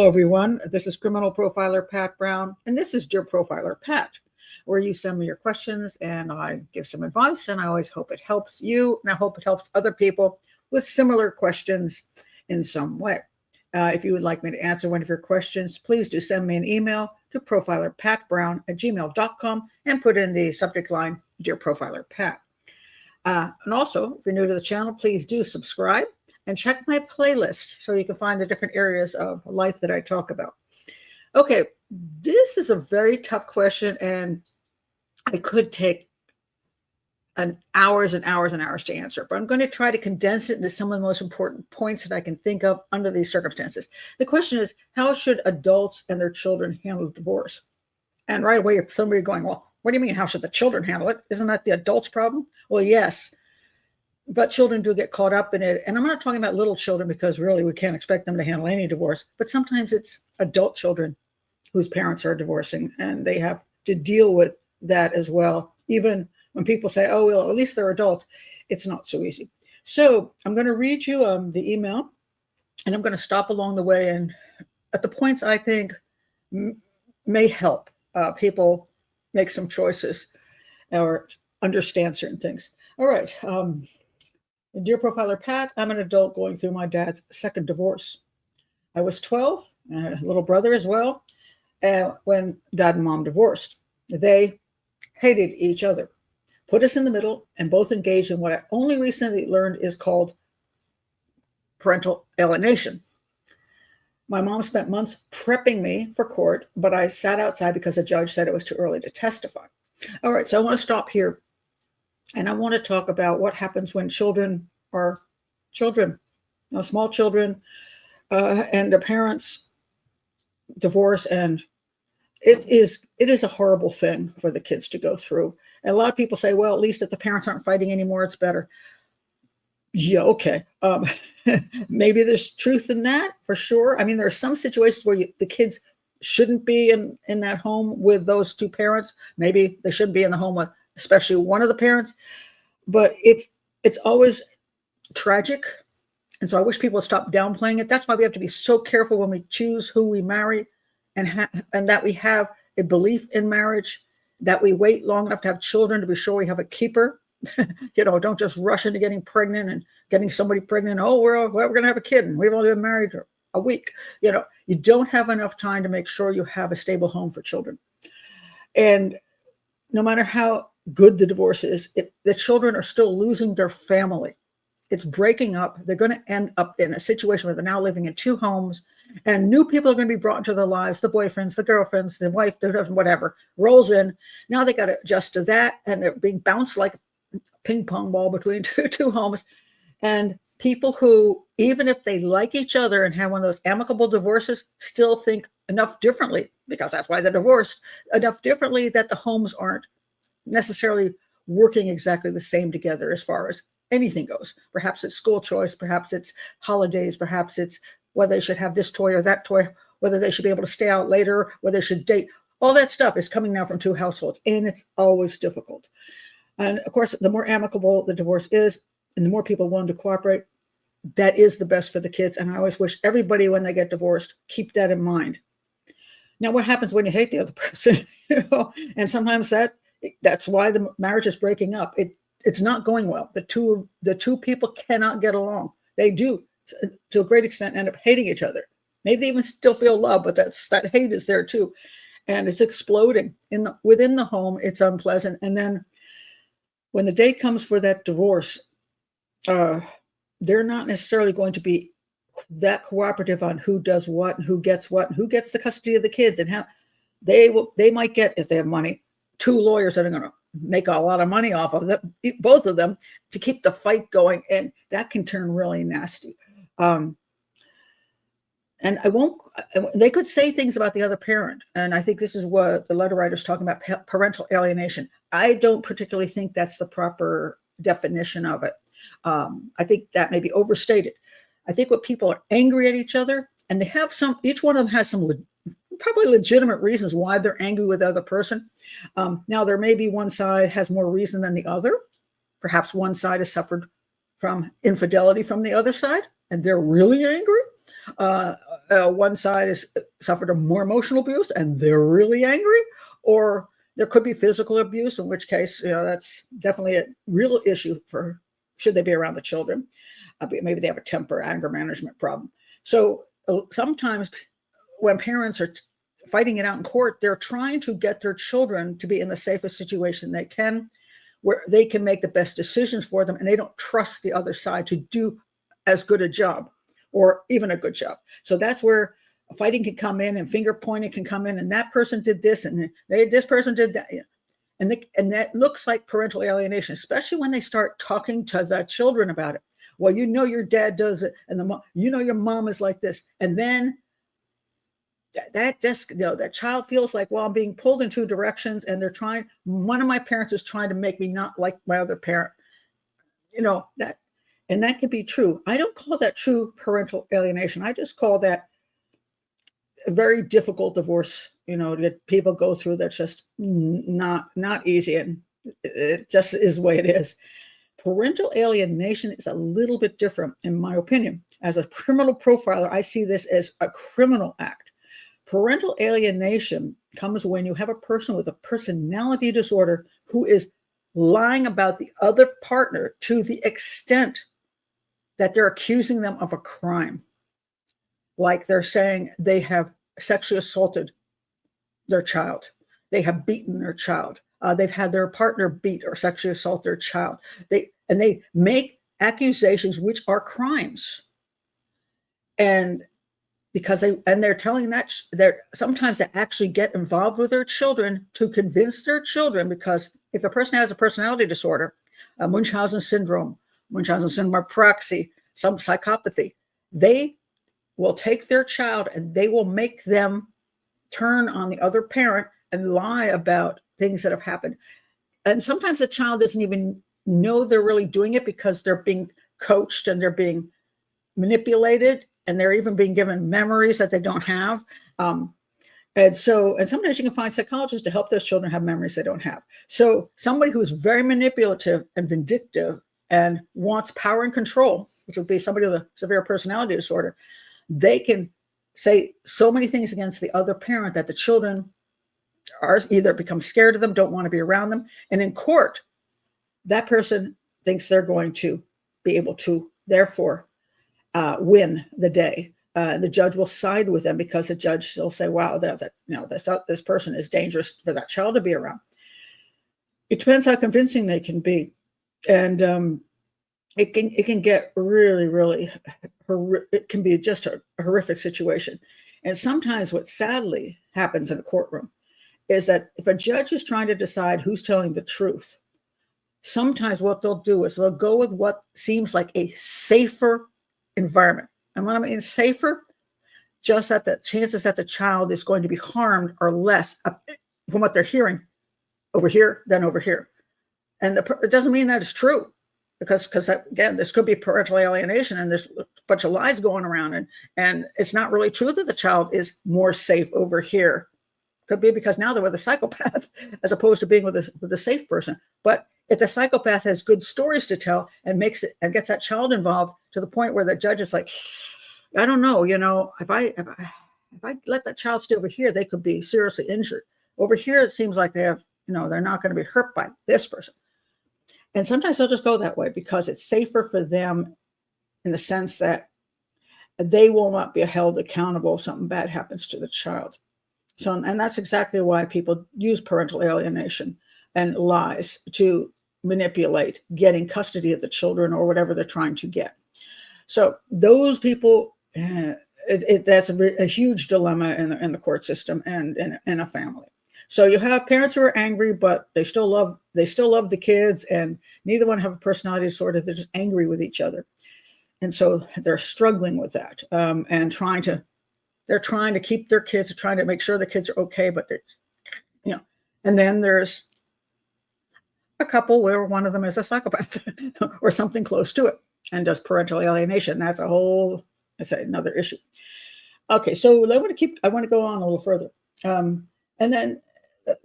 Hello, everyone. This is criminal profiler Pat Brown, and this is Dear Profiler Pat, where you send me your questions and I give some advice. And I always hope it helps you, and I hope it helps other people with similar questions in some way. If you would like me to answer one of your questions, please do send me an email to profilerpatbrown@gmail.com and put in the subject line, Dear Profiler Pat. And also, if you're new to the channel, please do subscribe and check my playlist so you can find the different areas of life that I talk about. Okay, this is a very tough question, and I could take hours and hours and hours to answer, but I'm going to try to condense it into some of the most important points that I can think of under these circumstances. The question is, how should adults and their children handle divorce? And right away, somebody going, well, what do you mean, how should the children handle it? Isn't that the adults' problem? Well, yes, but children do get caught up in it. And I'm not talking about little children because really we can't expect them to handle any divorce, but sometimes it's adult children whose parents are divorcing and they have to deal with that as well. Even when people say, oh, well, at least they're adults, it's not so easy. So I'm going to read you the email, and I'm going to stop along the way and at the points I think may help people make some choices or understand certain things. All right. Dear Profiler Pat, I'm an adult going through my dad's second divorce. I was 12, and I had a little brother as well, when dad and mom divorced. They hated each other, put us in the middle, and both engaged in what I only recently learned is called parental alienation. My mom spent months prepping me for court, but I sat outside because the judge said it was too early to testify. All right, so I want to stop here. And I want to talk about what happens when children are children, small children, and the parents divorce. And it is a horrible thing for the kids to go through. And a lot of people say, well, at least if the parents aren't fighting anymore, it's better. Yeah, okay. Maybe there's truth in that for sure. I mean, there are some situations where the kids shouldn't be in that home with those two parents. Maybe they shouldn't be in the home with especially one of the parents, but it's always tragic. And so I wish people would stop downplaying it. That's why we have to be so careful when we choose who we marry and that we have a belief in marriage, that we wait long enough to have children to be sure we have a keeper. Don't just rush into getting pregnant and getting somebody pregnant. Oh, we're going to have a kid and we've only been married a week. You don't have enough time to make sure you have a stable home for children. And no matter how good the divorce is, the children are still losing their family. It's breaking up. They're going to end up in a situation where they're now living in two homes, and new people are going to be brought into their lives. The boyfriends, the girlfriends, the wife, whatever rolls in. Now they got to adjust to that, and they're being bounced like a ping pong ball between two homes. And people who, even if they like each other and have one of those amicable divorces, still think enough differently, because that's why they're divorced, enough differently that the homes aren't necessarily working exactly the same together as far as anything goes. Perhaps it's school choice, perhaps it's holidays, perhaps it's whether they should have this toy or that toy, whether they should be able to stay out later, whether they should date. All that stuff is coming now from two households, and it's always difficult. And of course, the more amicable the divorce is, and the more people willing to cooperate, that is the best for the kids. And I always wish everybody, when they get divorced, keep that in mind. Now, what happens when you hate the other person? And sometimes that's why the marriage is breaking up. It's not going well. The two people cannot get along. They do, to a great extent, end up hating each other. Maybe they even still feel love, but that hate is there too, and it's exploding within the home. It's unpleasant, and then when the day comes for that divorce, they're not necessarily going to be that cooperative on who does what and who gets the custody of the kids, and how they might get, if they have money, two lawyers that are going to make a lot of money off of them, both of them, to keep the fight going, and that can turn really nasty. And they could say things about the other parent. And I think this is what the letter writer's talking about, parental alienation. I don't particularly think that's the proper definition of it. I think that may be overstated. I think what people are angry at each other, and each one of them has some probably legitimate reasons why they're angry with the other person. Now, there may be one side has more reason than the other. Perhaps one side has suffered from infidelity from the other side, and they're really angry. one side has suffered a more emotional abuse and they're really angry, or there could be physical abuse, in which case, that's definitely a real issue for should they be around the children. Maybe they have a temper, anger management problem. So sometimes when parents are fighting it out in court, they're trying to get their children to be in the safest situation they can, where they can make the best decisions for them, and they don't trust the other side to do as good a job or even a good job. So that's where fighting can come in and finger pointing can come in, and that person did this and this person did that. And that looks like parental alienation, especially when they start talking to the children about it. Well, your dad does it, and your mom is like this. And then that just, that child feels like, well, I'm being pulled in two directions, and one of my parents is trying to make me not like my other parent. And that can be true. I don't call that true parental alienation. I just call that a very difficult divorce, that people go through. That's just not easy, and it just is the way it is. Parental alienation is a little bit different, in my opinion. As a criminal profiler, I see this as a criminal act. Parental alienation comes when you have a person with a personality disorder who is lying about the other partner to the extent that they're accusing them of a crime. Like they're saying they have sexually assaulted their child. They have beaten their child. They've had their partner beat or sexually assault their child. They make accusations which are crimes. And because they're telling that sometimes they actually get involved with their children to convince their children, because if a person has a personality disorder, Munchausen syndrome by proxy, some psychopathy, they will take their child and they will make them turn on the other parent and lie about things that have happened. And sometimes the child doesn't even know they're really doing it, because they're being coached and they're being manipulated, and they're even being given memories that they don't have. And sometimes you can find psychologists to help those children have memories they don't have. So somebody who's very manipulative and vindictive and wants power and control, which would be somebody with a severe personality disorder, they can say so many things against the other parent that the children are either become scared of them, don't want to be around them. And in court, that person thinks they're going to be able to, therefore, win the day. The judge will side with them, because the judge will say, wow, this person is dangerous for that child to be around. It depends how convincing they can be. And it can get really, really, it can be just a horrific situation. And sometimes what sadly happens in a courtroom is that if a judge is trying to decide who's telling the truth, sometimes what they'll do is they'll go with what seems like a safer environment. And when I mean safer, just that the chances that the child is going to be harmed are less from what they're hearing over here than over here. And it doesn't mean that it's true, because again, this could be parental alienation, and there's a bunch of lies going around, and it's not really true that the child is more safe over here. Could be because now they're with a psychopath as opposed to being with a safe person. But if the psychopath has good stories to tell and gets that child involved to the point where the judge is like, I don't know, if I let that child stay over here, they could be seriously injured. Over here, it seems like they have, they're not going to be hurt by this person. And sometimes they'll just go that way because it's safer for them, in the sense that they will not be held accountable if something bad happens to the child. So, and that's exactly why people use parental alienation and lies to manipulate getting custody of the children or whatever they're trying to get. So those people, that's a huge dilemma in the court system and in a family. So you have parents who are angry, but they still love the kids, and neither one have a personality disorder. They're just angry with each other, and so they're struggling with that, and they're trying to keep their kids, they're trying to make sure the kids are okay, but they're, and then there's a couple where one of them is a psychopath or something close to it and does parental alienation. That's another issue. Okay, so I want to go on a little further. And then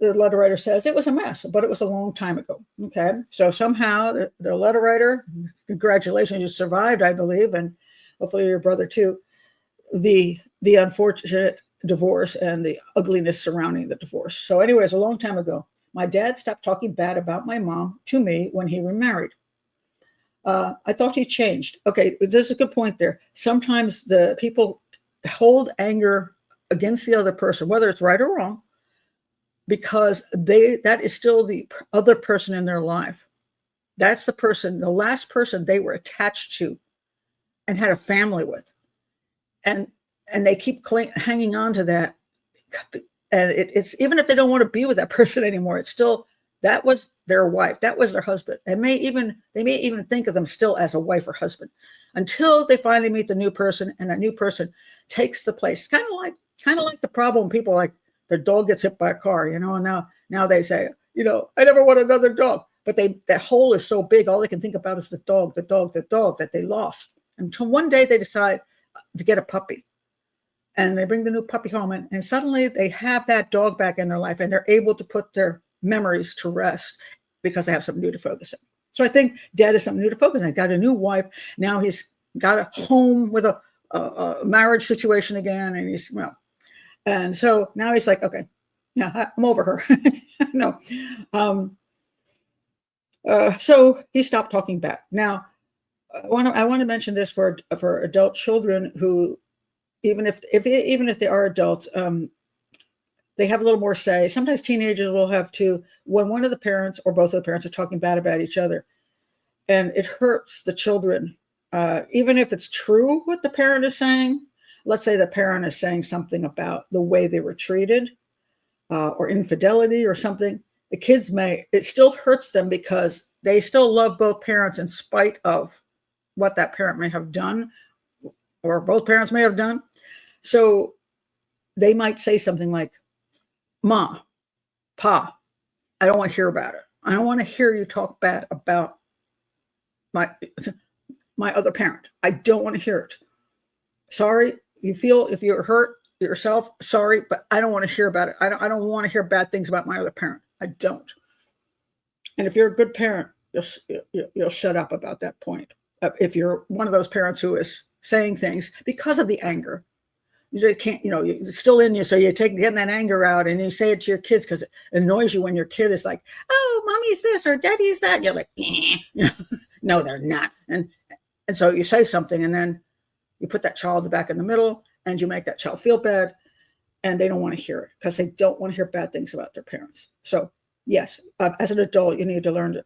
the letter writer says it was a mess, but it was a long time ago. Okay, so somehow the letter writer, congratulations, you survived, I believe, and hopefully your brother too. The the unfortunate divorce and the ugliness surrounding the divorce. So, anyways, a long time ago, my dad stopped talking bad about my mom to me when he remarried. I thought he changed. Okay, there's a good point there. Sometimes the people hold anger against the other person, whether it's right or wrong, because that is still the other person in their life. That's the person, the last person they were attached to and had a family with. And they keep hanging on to that. And it's even if they don't want to be with that person anymore, it's still that was their wife, that was their husband. And they may even think of them still as a wife or husband until they finally meet the new person, and that new person takes the place. Kind of like the problem people like their dog gets hit by a car, and now they say, I never want another dog. But that hole is so big, all they can think about is the dog that they lost. Until one day they decide to get a puppy. And they bring the new puppy home, and suddenly they have that dog back in their life, and they're able to put their memories to rest because they have something new to focus on. So I think Dad has something new to focus on. He got a new wife. Now he's got a home with a marriage situation again, and so now he's like, okay, yeah, I'm over her. No. So he stopped talking back. Now, I want to mention this for adult children who, even if they are adults, they have a little more say. Sometimes teenagers will have to, when one of the parents or both of the parents are talking bad about each other, and it hurts the children, even if it's true what the parent is saying. Let's say the parent is saying something about the way they were treated, or infidelity or something. The kids it still hurts them because they still love both parents in spite of what that parent may have done, or both parents may have done. So they might say something like, Ma, Pa, I don't want to hear about it. I don't want to hear you talk bad about my other parent. I don't want to hear it. Sorry, if you're hurt yourself, sorry, but I don't want to hear about it. I don't want to hear bad things about my other parent. I don't. And if you're a good parent, you'll shut up about that point. If you're one of those parents who is saying things because of the anger, you can't, it's still in you. So you're getting that anger out, and you say it to your kids because it annoys you when your kid is like, "Oh, mommy's this or daddy's that." And you're like, no, they're not. And so you say something, and then you put that child back in the middle, and you make that child feel bad, and they don't want to hear it because they don't want to hear bad things about their parents. So yes, as an adult, you need to learn to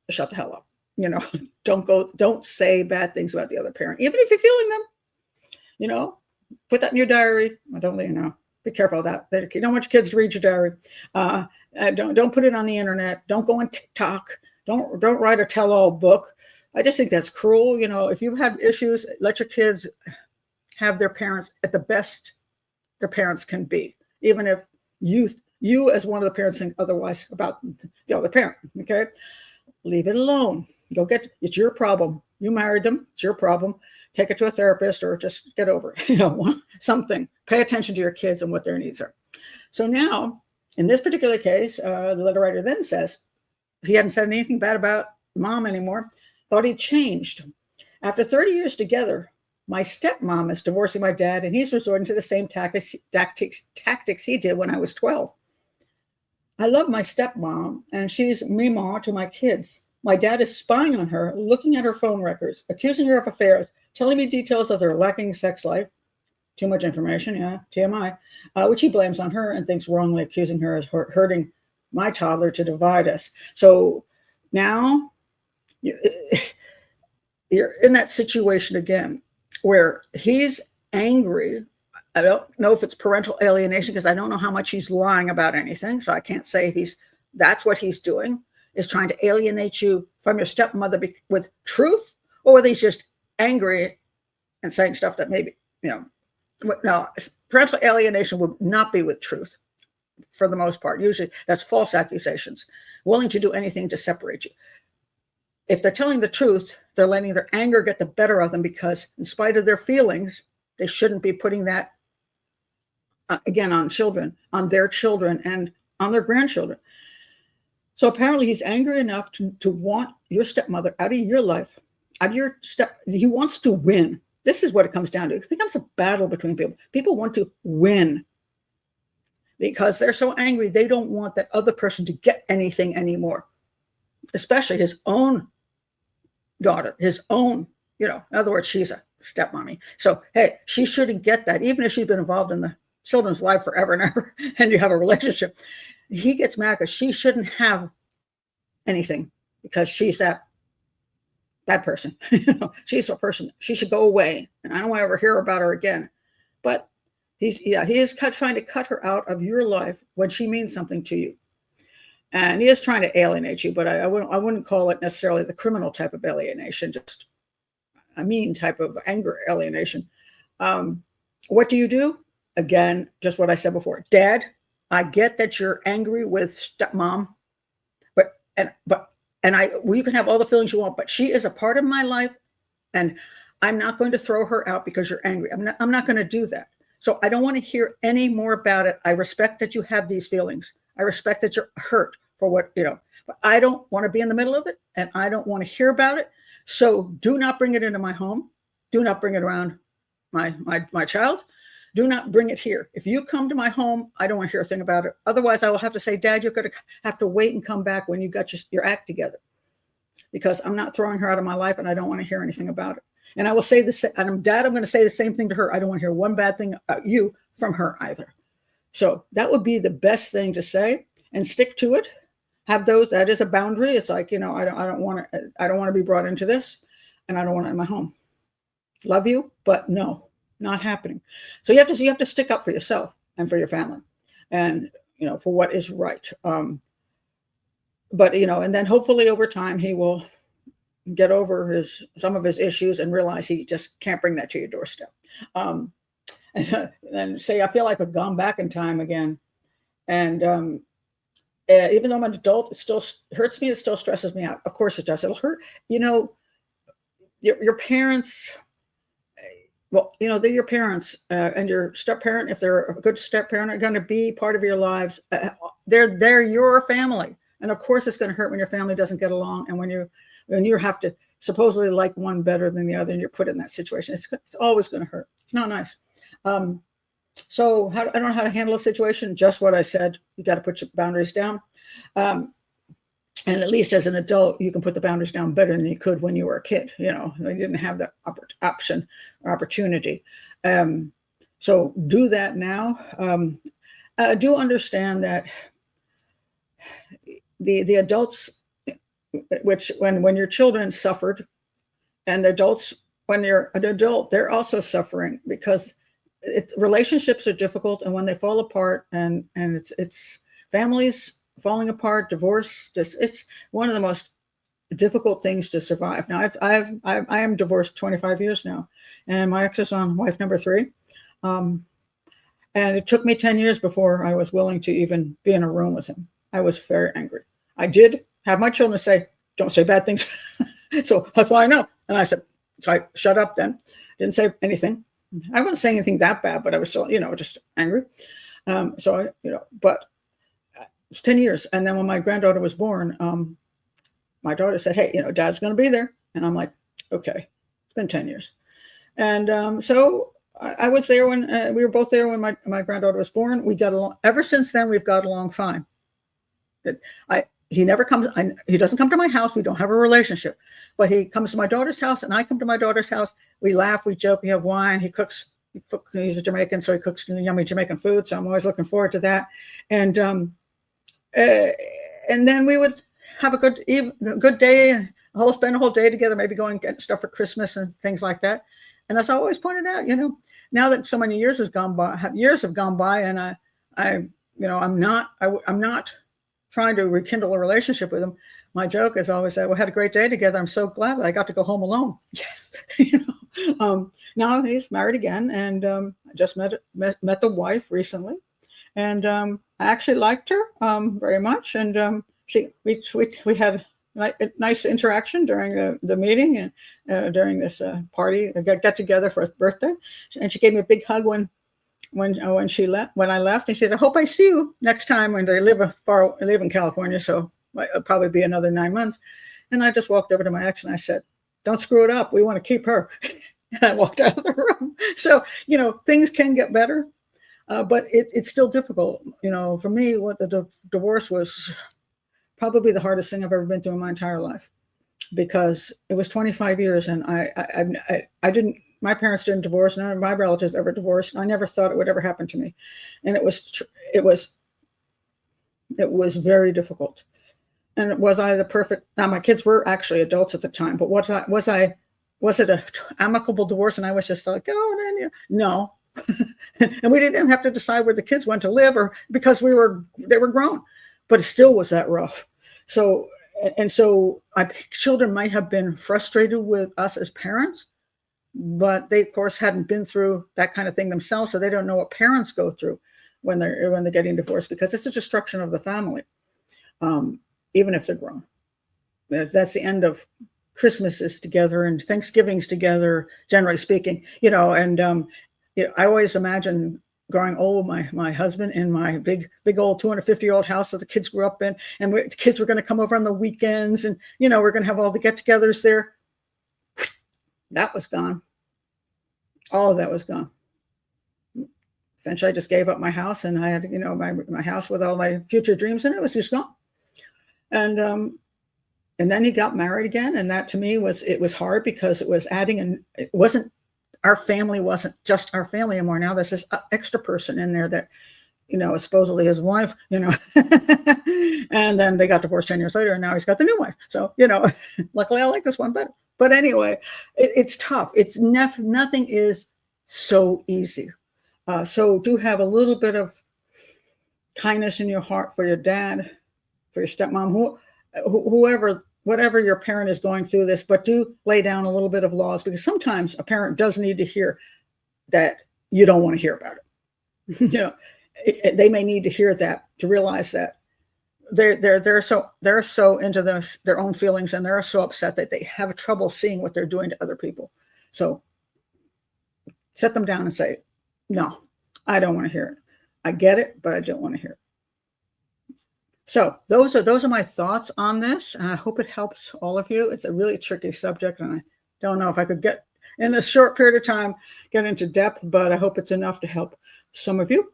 shut the hell up. Don't say bad things about the other parent, even if you're feeling them. Put that in your diary. I don't be careful of that. You don't want your kids to read your diary. Don't put it on the internet. Don't go on TikTok. Don't write a tell-all book. I just think that's cruel. If you've had issues, let your kids have their parents at the best their parents can be, even if you as one of the parents think otherwise about the other parent. Okay, leave it alone. It's your problem. You married them. It's your problem. Take it to a therapist or just get over it. Something. Pay attention to your kids and what their needs are. So now, in this particular case, the letter writer then says he hadn't said anything bad about mom anymore. Thought he'd changed. After 30 years together, my stepmom is divorcing my dad, and he's resorting to the same tactics he did when I was 12. I love my stepmom, and she's mama to my kids. My dad is spying on her, looking at her phone records, accusing her of affairs, telling me details of their lacking sex life. Too much information, yeah, TMI, which he blames on her and thinks wrongly, accusing her of hurting my toddler to divide us. So now you're in that situation again where he's angry. I don't know if it's parental alienation because I don't know how much he's lying about anything. So I can't say if that's what he's doing, is trying to alienate you from your stepmother with truth, or whether he's just angry and saying stuff that maybe, no, parental alienation would not be with truth for the most part. Usually that's false accusations, willing to do anything to separate you. If they're telling the truth, they're letting their anger get the better of them because in spite of their feelings, they shouldn't be putting that, again, on their children and on their grandchildren. So apparently he's angry enough to want your stepmother out of your life, he wants to win. This is what it comes down to. It becomes a battle between people. People want to win because they're so angry. They don't want that other person to get anything anymore, especially his own daughter, his own, in other words, she's a stepmommy. So, hey, she shouldn't get that, even if she's been involved in the children's life forever and ever, and you have a relationship. He gets mad because she shouldn't have anything because she's that person. She's a person. She should go away, and I don't want to ever hear about her again. But he is trying to cut her out of your life when she means something to you. And he is trying to alienate you, but I wouldn't call it necessarily the criminal type of alienation, just a mean type of anger alienation. What do you do? Again, just what I said before. Dad, I get that you're angry with stepmom, but you can have all the feelings you want, but she is a part of my life, and I'm not going to throw her out because you're angry. I'm not going to do that. So I don't want to hear any more about it. I respect that you have these feelings. I respect that you're hurt for what, but I don't want to be in the middle of it, and I don't want to hear about it. So do not bring it into my home. Do not bring it around my child. Do not bring it here. If you come to my home, I don't want to hear a thing about it. Otherwise, I will have to say, Dad, you're going to have to wait and come back when you got your act together, because I'm not throwing her out of my life, and I don't want to hear anything about it. And I will say this, and Dad, I'm going to say the same thing to her. I don't want to hear one bad thing about you from her either. So that would be the best thing to say, and stick to it. Have those. That is a boundary. It's like, I don't want to be brought into this, and I don't want it in my home. Love you, but no, not happening. So you have to stick up for yourself and for your family, and for what is right. But and then hopefully over time he will get over some of his issues and realize he just can't bring that to your doorstep. And say, I feel like I've gone back in time again. And even though I'm an adult, it still hurts me. It still stresses me out. Of course it does. It'll hurt. Your parents, well, they're your parents, and your step parent, if they're a good step parent, are going to be part of your lives. They're your family. And of course it's going to hurt when your family doesn't get along, and when you have to supposedly like one better than the other, and you're put in that situation. It's always going to hurt. It's not nice. So I don't know how to handle a situation. Just what I said. You got to put your boundaries down. And at least as an adult, you can put the boundaries down better than you could when you were a kid. You didn't have that option or opportunity. So do that now. Do understand that the adults, which when your children suffered, and the adults, when you're an adult, they're also suffering, because relationships are difficult, and when they fall apart, and it's families falling apart, divorce, it's one of the most difficult things to survive. Now I am divorced 25 years now, and my ex is on wife number 3. And it took me 10 years before I was willing to even be in a room with him. I was very angry. I did have my children say, don't say bad things. So that's why I know. And I said, so I shut up then. Didn't say anything. I wasn't saying anything that bad, but I was still, just angry. But it's 10 years. And then when my granddaughter was born, my daughter said, hey, Dad's going to be there. And I'm like, okay, it's been 10 years. And so I was there when we were both there when my granddaughter was born. We got along. Ever since then, we've got along fine. He never comes. He doesn't come to my house. We don't have a relationship, but he comes to my daughter's house, and I come to my daughter's house. We laugh, we joke, we have wine. He cooks. He's a Jamaican, so he cooks yummy Jamaican food. So I'm always looking forward to that. And then we would have a good day, and spend a whole day together. Maybe go and get stuff for Christmas and things like that. And as I always pointed out, now that so many years have gone by, and I'm not trying to rekindle a relationship with him. My joke is always that we had a great day together. I'm so glad that I got to go home alone. Yes. Now he's married again, and I just met the wife recently, and I actually liked her very much. And we had a nice interaction during the meeting, and during this party, get together for her birthday. And she gave me a big hug when I left, and she said, I hope I see you next time. When I live in California, so it'll probably be another 9 months. And I just walked over to my ex and I said, don't screw it up. We want to keep her. And I walked out of the room. So, things can get better, but it's still difficult. For me, what the divorce was probably the hardest thing I've ever been through in my entire life, because it was 25 years, and I didn't. My parents didn't divorce. None of my relatives ever divorced. I never thought it would ever happen to me, and it was very difficult. And was I the perfect? Now my kids were actually adults at the time, but was it a amicable divorce? And I was just like, oh, then no. And we didn't even have to decide where the kids went to live, or because they were grown, but it still was that rough. So so children might have been frustrated with us as parents, but they of course hadn't been through that kind of thing themselves, so they don't know what parents go through when they're getting divorced, because it's a destruction of the family, um, even if they're grown. That's the end of Christmases together and Thanksgivings together, generally speaking. And I always imagine growing old, my husband in my big old 250-year-old house that the kids grew up in, and the kids were going to come over on the weekends, and we're going to have all the get-togethers there. That was gone. All of that was gone. Eventually, I just gave up my house, and I had, my house with all my future dreams in it was just gone. And then he got married again, and that to me was hard, because it was adding, and it wasn't our family wasn't just our family anymore. Now there's this extra person in there that is supposedly his wife, and then they got divorced 10 years later, and now he's got the new wife. So luckily I like this one better. But anyway, it's tough. Nothing is so easy. So do have a little bit of kindness in your heart for your dad, for your stepmom, whoever, whatever your parent is going through this, but do lay down a little bit of laws, because sometimes a parent does need to hear that you don't want to hear about it. They may need to hear that, to realize that they're so into their own feelings, and they're so upset that they have trouble seeing what they're doing to other people. So set them down and say, no, I don't want to hear it. I get it, but I don't want to hear it. So those are my thoughts on this, and I hope it helps all of you. It's a really tricky subject, and I don't know if I could get in a short period of time get into depth, but I hope it's enough to help some of you.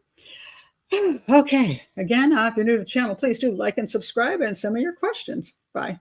Okay, again, if you're new to the channel, please do like and subscribe, and send me your questions. Bye.